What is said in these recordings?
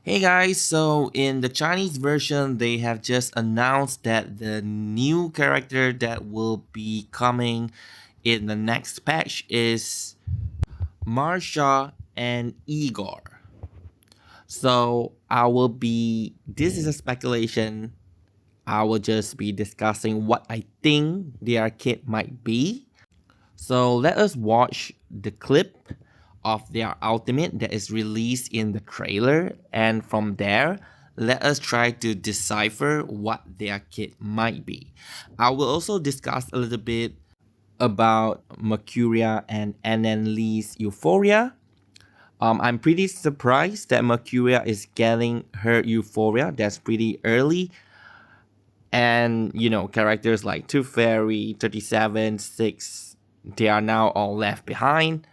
Hey guys, so in the Chinese version, they have just announced that the new character that will be coming in the next patch is Marsha and Igor. So this is a speculation. I will just be discussing what I think their kit might be. So let us watch the clip of their ultimate that is released in the trailer, and from there let us try to decipher what their kit might be. I will also discuss a little bit about Mercuria and Lee's Euphoria. I'm pretty surprised that Mercuria is getting her Euphoria. That's pretty early. And characters like Tooth Fairy, 37, 6, they are now all left behind,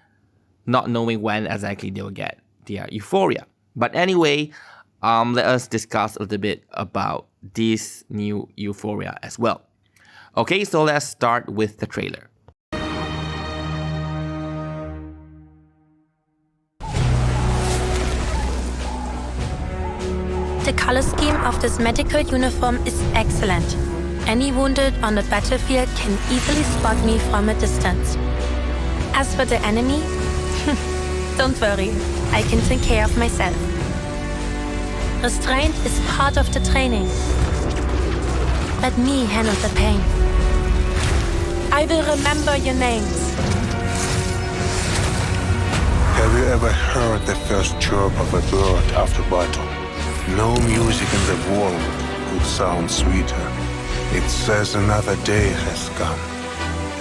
not knowing when exactly they'll get their Euphoria. But anyway, let us discuss a little bit about this new Euphoria as well. Okay, so let's start with the trailer. The color scheme of this medical uniform is excellent. Any wounded on the battlefield can easily spot me from a distance. As for the enemy, don't worry, I can take care of myself. Restraint is part of the training. Let me handle the pain. I will remember your names. Have you ever heard the first chirp of a bird after battle? No music in the world could sound sweeter. It says another day has come,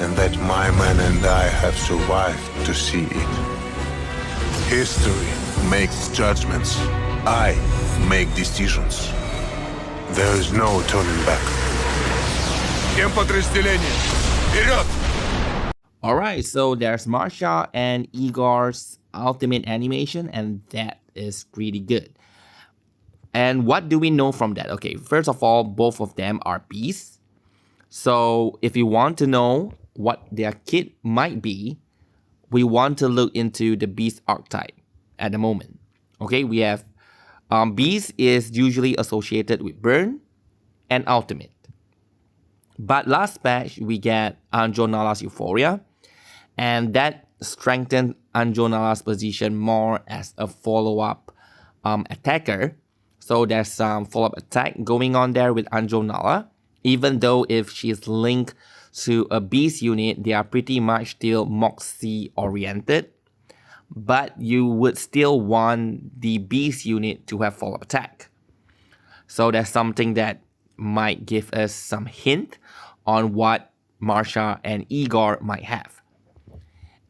and that my man and I have survived to see it. History makes judgments. I make decisions. There is no turning back. Всем подразделение! Вперед! Alright, so there's Marsha and Igor's ultimate animation, and that is pretty good. And what do we know from that? Okay, first of all, both of them are beasts. So if you want to know what their kit might be, we want to look into the Beast Archetype at the moment. Okay, we have Beast is usually associated with Burn and Ultimate. But last patch, we get Anjo and Brume's Euphoria, and that strengthened Anjo and Brume's position more as a follow-up attacker. So there's some follow-up attack going on there with Anjo and Brume. Even though if she's linked to a Beast unit, they are pretty much still Moxie oriented. But you would still want the Beast unit to have follow-up attack. So that's something that might give us some hint on what Marsha and Igor might have.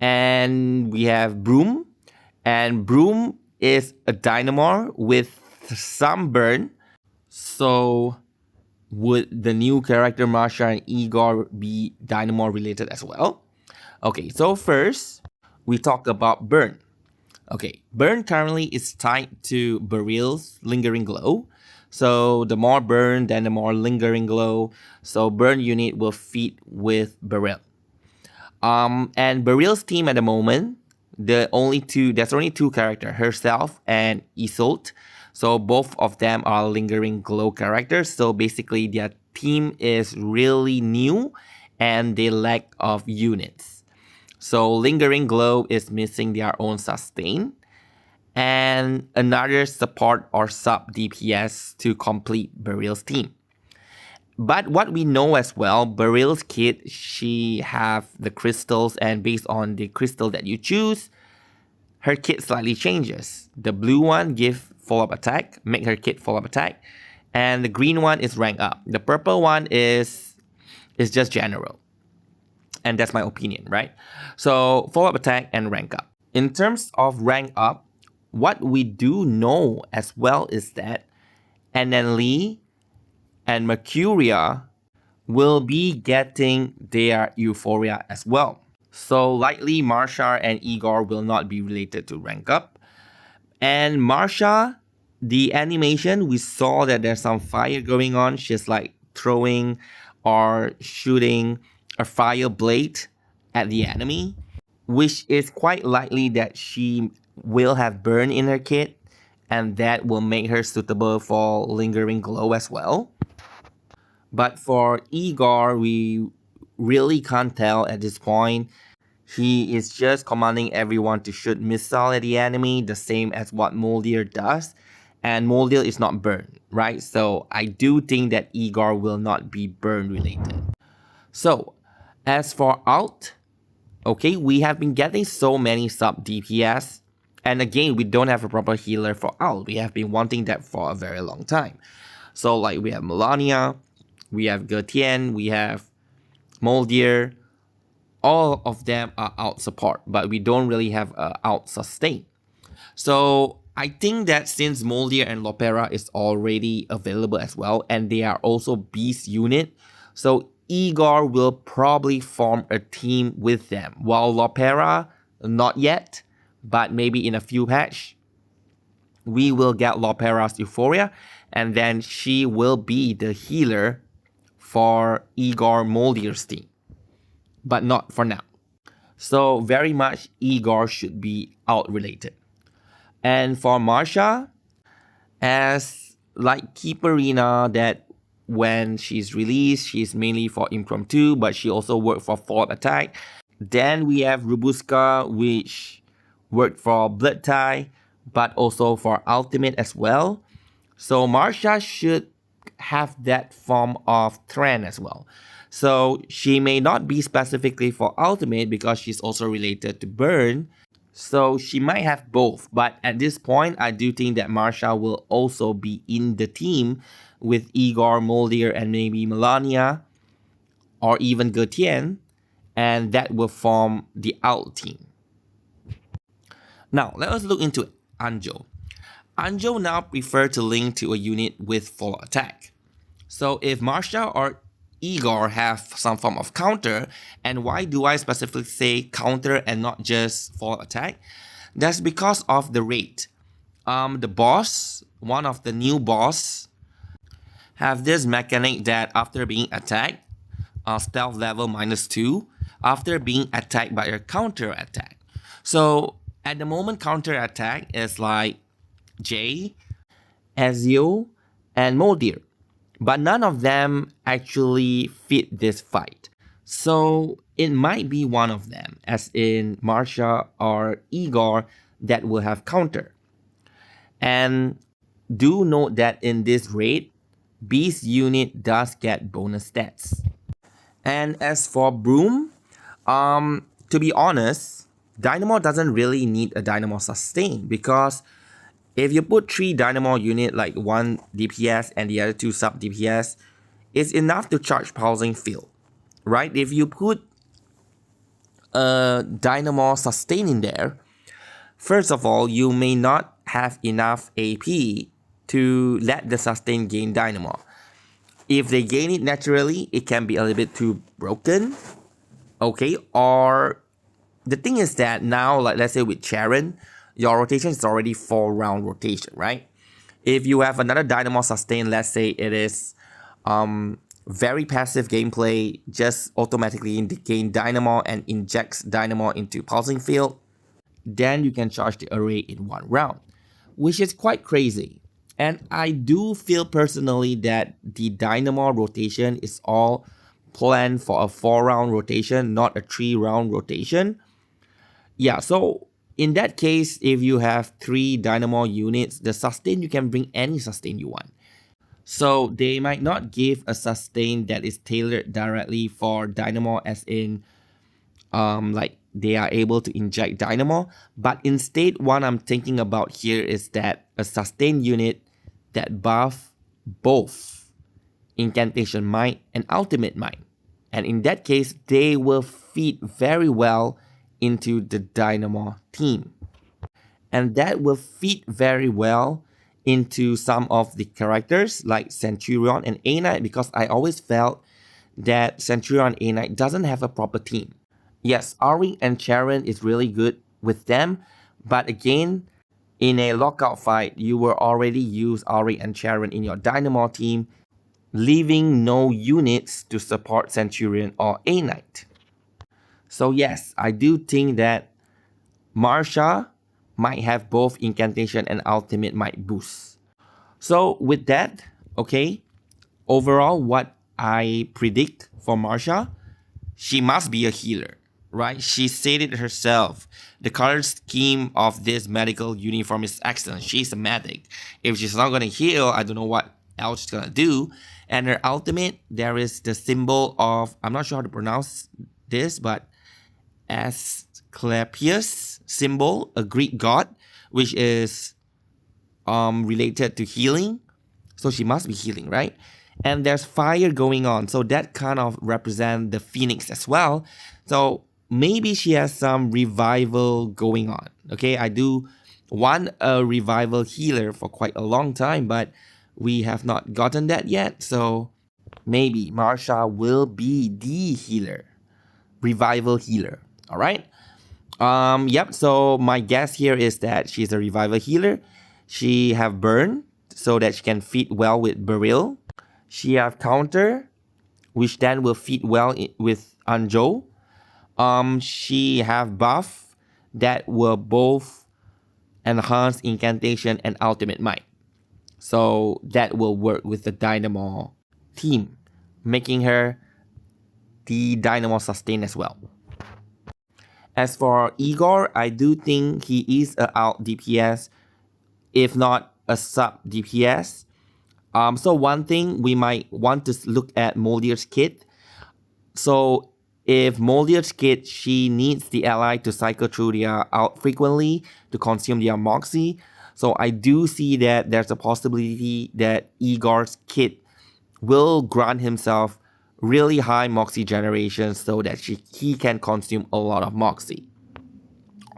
And we have Brume. And Brume is a Dynamo with some burn. So would the new character Marsha and Igor be Dynamo related as well? Okay, so first we talk about burn. Okay, burn currently is tied to Beryl's lingering glow. So the more burn, then the more lingering glow. So burn unit will feed with Beryl. And Beryl's team at the moment, there's only two characters, herself and Isolde. So both of them are lingering glow characters. So basically their team is really new and they lack of units. So lingering glow is missing their own sustain and another support or sub DPS to complete Beryl's team. But what we know as well, Beryl's kit, she have the crystals, and based on the crystal that you choose, her kit slightly changes. The blue one give follow-up attack, make her kit follow-up attack, and the green one is rank up. The purple one is just general. And that's my opinion, right? So follow-up attack and rank up. In terms of rank up, what we do know as well is that Lee and Mercuria will be getting their Euphoria as well. So likely Marsha and Igor will not be related to rank up. And Marsha, the animation, we saw that there's some fire going on. She's like throwing or shooting a fire blade at the enemy, which is quite likely that she will have burn in her kit and that will make her suitable for Lingering Glow as well. But for Igor, we really can't tell at this point. He is just commanding everyone to shoot missile at the enemy, the same as what Moldir does. And Moldir is not burn, right? So I do think that Igor will not be burn related. So as for Ult, okay, we have been getting so many sub DPS. And again, we don't have a proper healer for Ult. We have been wanting that for a very long time. So like we have Melania, we have Gertien, we have Moldir. All of them are out support, but we don't really have out sustain. So I think that since Moldir and Lopera is already available as well, and they are also beast unit, so Igor will probably form a team with them. While Lopera, not yet, but maybe in a few patch, we will get Lopera's Euphoria, and then she will be the healer for Igor Moldir's team. But not for now. So very much Igor should be out related. And for Marsha, as like Keeperina, that when she's released, she's mainly for impromptu, but she also worked for follow-up attack. Then we have Robuska, which worked for blood tie, but also for ultimate as well. So Marsha should have that form of trend as well. So she may not be specifically for ultimate because she's also related to burn. So she might have both. But at this point, I do think that Marsha will also be in the team with Igor, Moldir, and maybe Melania, or even Gertien. And that will form the Ult team. Now, let us look into Anjo. Anjo now prefer to link to a unit with follow attack. So if Marsha or Igor have some form of counter, and why do I specifically say counter and not just follow attack? That's because of the rate. The boss, one of the new boss, have this mechanic that after being attacked, stealth level -2, after being attacked by a counter attack. So at the moment, counter attack is like Jay, Ezio, and Moldir. But none of them actually fit this fight. So it might be one of them, as in Marsha or Igor, that will have counter. And do note that in this raid, Beast unit does get bonus stats. And as for Brume, to be honest, Dynamo doesn't really need a Dynamo sustain, because if you put 3 Dynamo unit, like 1 DPS and the other 2 sub DPS, it's enough to charge Pulsing Field, right? If you put a Dynamo sustain in there, first of all, you may not have enough AP to let the sustain gain Dynamo. If they gain it naturally, it can be a little bit too broken, okay? Or the thing is that now, like let's say with Charon, your rotation is already 4-round rotation, right? If you have another Dynamo sustain, let's say it is very passive gameplay, just automatically gain Dynamo and injects Dynamo into Pulsing Field, then you can charge the array in 1 round, which is quite crazy. And I do feel personally that the Dynamo rotation is all planned for a 4-round rotation, not a 3-round rotation. Yeah, so in that case, if you have 3 Dynamo units, the sustain, you can bring any sustain you want. So they might not give a sustain that is tailored directly for Dynamo, as in like they are able to inject Dynamo, but instead what I'm thinking about here is that a sustain unit that buff both Incantation Might and Ultimate Might. And in that case, they will fit very well into the Dynamo team. And that will fit very well into some of the characters like Centurion and A-Knight, because I always felt that Centurion and A-Knight doesn't have a proper team. Yes, Ari and Charon is really good with them, but again, in a lockout fight, you will already use Ari and Charon in your Dynamo team, leaving no units to support Centurion or A-Knight. So yes, I do think that Marsha might have both incantation and ultimate might boost. So with that, okay, overall what I predict for Marsha, she must be a healer, right? She said it herself. The color scheme of this medical uniform is excellent. She's a medic. If she's not going to heal, I don't know what else she's going to do. And her ultimate, there is the symbol of, I'm not sure how to pronounce this, but Asclepius symbol, a Greek god, which is related to healing. So she must be healing, right? And there's fire going on. So that kind of represents the phoenix as well. So maybe she has some revival going on. Okay, I do want a revival healer for quite a long time, but we have not gotten that yet. So maybe Marsha will be the healer, revival healer. All right. Yep. So my guess here is that she's a revival healer. She have burn so that she can fit well with Beryl. She have counter, which then will fit well with Anjo. She have buff that will both enhance incantation and ultimate might. So that will work with the Dynamo team, making her the Dynamo sustain as well. As for Igor, I do think he is a out DPS, if not a sub DPS. So one thing we might want to look at Moldier's kit. So if Moldier's kit, she needs the ally to cycle through their out frequently to consume their Moxie. So I do see that there's a possibility that Igor's kit will grant himself really high Moxie generation so that he can consume a lot of Moxie.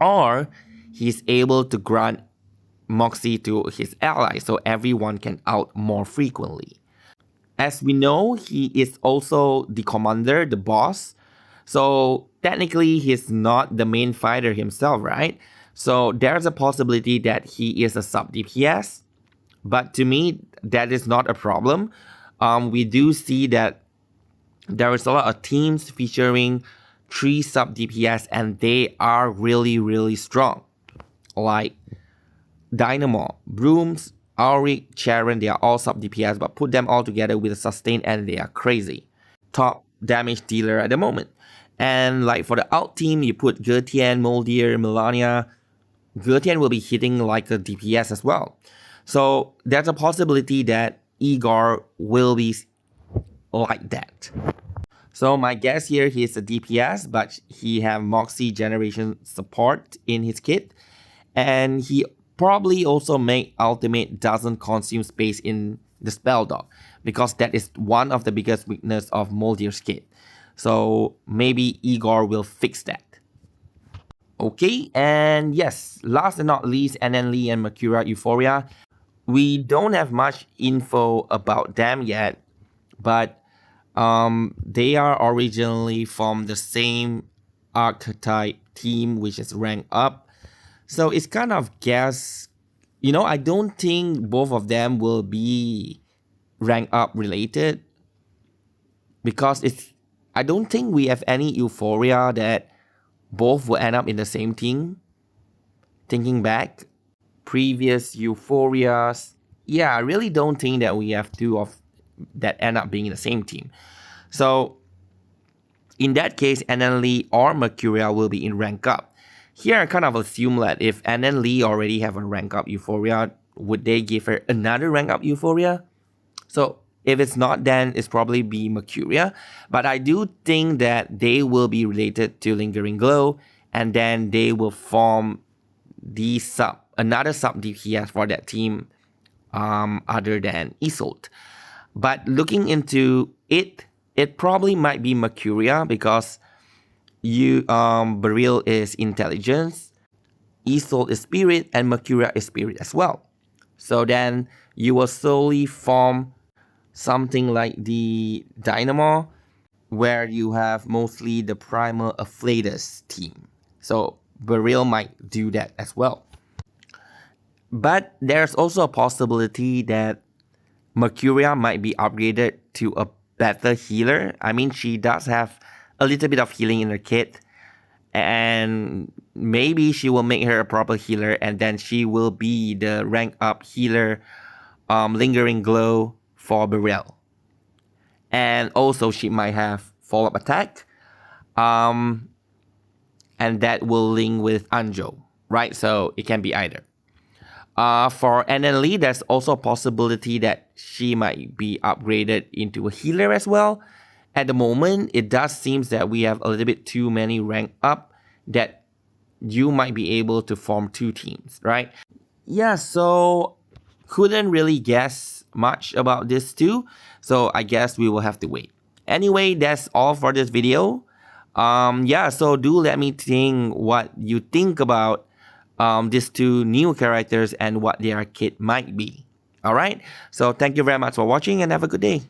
Or he's able to grant Moxie to his ally so everyone can out more frequently. As we know, he is also the commander, the boss. So technically he's not the main fighter himself, right? So there's a possibility that he is a sub DPS. But to me, that is not a problem. We do see that there is a lot of teams featuring 3 sub DPS and they are really, really strong. Like Dynamo, Brumes, Auric, Charon, they are all sub DPS, but put them all together with a sustain and they are crazy. Top damage dealer at the moment. And like for the out team, you put Gertian, Moldier, Melania. Gertian will be hitting like a DPS as well. So there's a possibility that Igor will be like that. So my guess here, he's a DPS, but he have Moxie generation support in his kit. And he probably also make ultimate doesn't consume space in the spell dock, because that is one of the biggest weakness of Moldier's kit. So maybe Igor will fix that. Okay, and yes, last but not least, Lee and Mercuria Euphoria. We don't have much info about them yet, but they are originally from the same archetype team, which is ranked up. So it's kind of guess, I don't think both of them will be rank up related, because I don't think we have any Euphoria that both will end up in the same team. Thinking back, previous Euphorias, I really don't think that we have 2 of that end up being in the same team. So in that case, Lee or Mercuria will be in rank up. Here I kind of assume that if Lee already have a rank up Euphoria, would they give her another rank up Euphoria? So if it's not, then it's probably be Mercuria. But I do think that they will be related to Lingering Glow, and then they will form another sub DPS for that team other than Isolde. But looking into it probably might be Mercuria, because Beryl is intelligence, Isolde is spirit, and Mercuria is spirit as well. So then you will slowly form something like the Dynamo, where you have mostly the Primal Afflatus team. So Beryl might do that as well. But there's also a possibility that Mercuria might be upgraded to a better healer. I mean, she does have a little bit of healing in her kit, and maybe she will make her a proper healer, and then she will be the rank up healer, lingering glow for Beryl. And also she might have follow-up attack, and that will link with Anjo, right? So it can be either. For Anneli, there's also a possibility that she might be upgraded into a healer as well. At the moment, it does seem that we have a little bit too many rank up that you might be able to form 2 teams, right? Yeah, so couldn't really guess much about this too. So I guess we will have to wait. Anyway, that's all for this video. Yeah, so do let me think what you think about these 2 new characters and what their kit might be. Alright, so thank you very much for watching and have a good day.